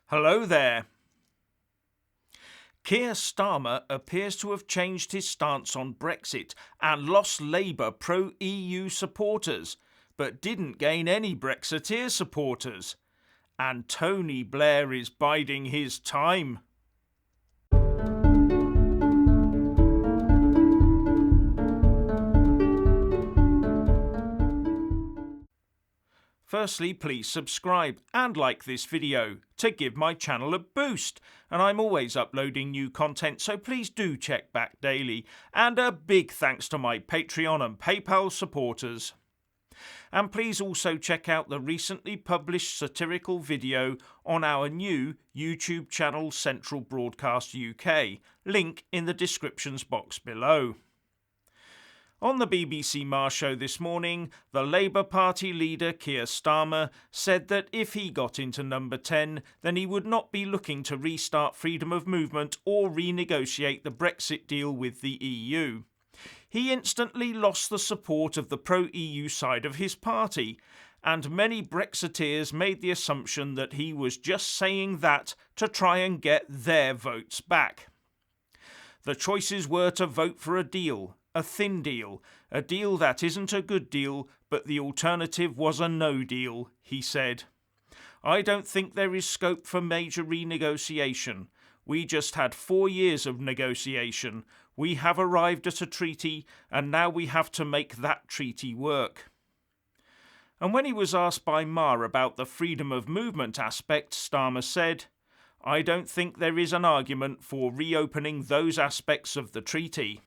Hello there. Keir Starmer appears to have changed his stance on Brexit and lost Labour pro-EU supporters, but didn't gain any Brexiteer supporters. And Tony Blair is biding his time. Firstly, please subscribe and like this video to give my channel a boost, and I'm always uploading new content, so please do check back daily. And a big thanks to my Patreon and PayPal supporters. And please also check out the recently published satirical video on our new YouTube channel Central Broadcast UK, link in the descriptions box below. On the BBC Marr show this morning, the Labour Party leader Keir Starmer said that if he got into number 10, then he would not be looking to restart freedom of movement or renegotiate the Brexit deal with the EU. He instantly lost the support of the pro-EU side of his party, and many Brexiteers made the assumption that he was just saying that to try and get their votes back. The choices were to vote for a deal, a thin deal, a deal that isn't a good deal, but the alternative was a no deal, he said. I don't think there is scope for major renegotiation. We just had 4 years of negotiation. We have arrived at a treaty, and now we have to make that treaty work. And when he was asked by Marr about the freedom of movement aspect, Starmer said, I don't think there is an argument for reopening those aspects of the treaty.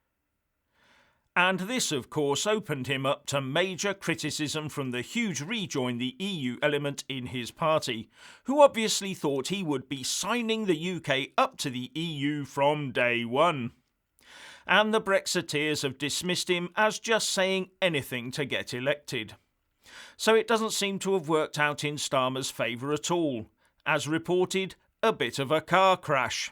And this, of course, opened him up to major criticism from the huge rejoin the EU element in his party, who obviously thought he would be signing the UK up to the EU from day one. And the Brexiteers have dismissed him as just saying anything to get elected. So it doesn't seem to have worked out in Starmer's favour at all. As reported, a bit of a car crash.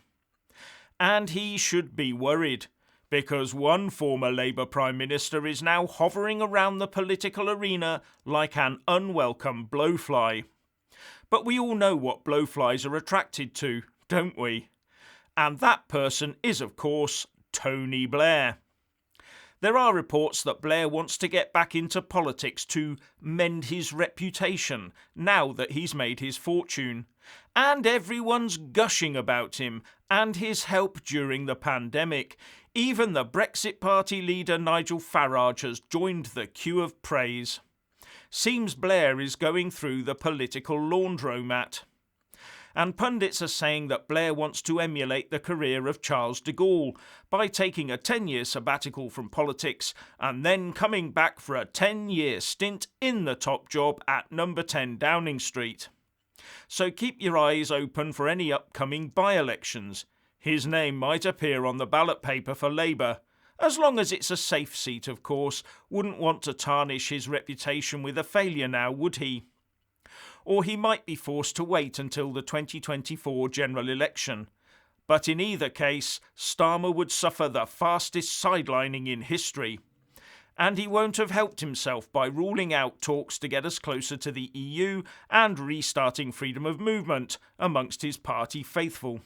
And he should be worried, because one former Labour Prime Minister is now hovering around the political arena like an unwelcome blowfly. But we all know what blowflies are attracted to, don't we? And that person is, of course, Tony Blair. There are reports that Blair wants to get back into politics to mend his reputation now that he's made his fortune. And everyone's gushing about him and his help during the pandemic. Even the Brexit Party leader Nigel Farage has joined the queue of praise. Seems Blair is going through the political laundromat. And pundits are saying that Blair wants to emulate the career of Charles de Gaulle by taking a 10-year sabbatical from politics and then coming back for a 10-year stint in the top job at number 10 Downing Street. So keep your eyes open for any upcoming by-elections. His name might appear on the ballot paper for Labour, as long as it's a safe seat, of course. Wouldn't want to tarnish his reputation with a failure now, would he? Or he might be forced to wait until the 2024 general election. But in either case, Starmer would suffer the fastest sidelining in history. And he won't have helped himself by ruling out talks to get us closer to the EU and restarting freedom of movement amongst his party faithful.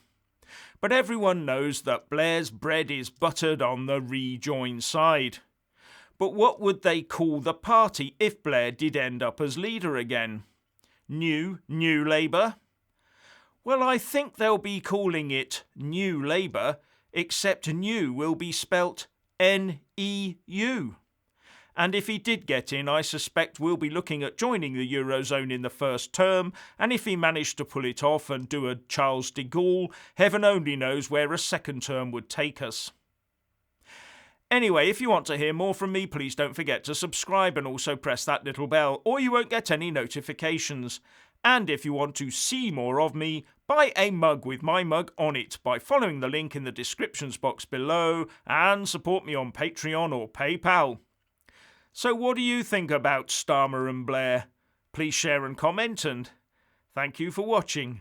But everyone knows that Blair's bread is buttered on the rejoin side. But what would they call the party if Blair did end up as leader again? New Labour? Well, I think they'll be calling it New Labour, except new will be spelt N-E-U. And if he did get in, I suspect we'll be looking at joining the Eurozone in the first term, and if he managed to pull it off and do a Charles de Gaulle, heaven only knows where a second term would take us. Anyway, if you want to hear more from me, please don't forget to subscribe and also press that little bell, or you won't get any notifications. And if you want to see more of me, buy a mug with my mug on it by following the link in the descriptions box below, and support me on Patreon or PayPal. So what do you think about Starmer and Blair? Please share and comment, and thank you for watching.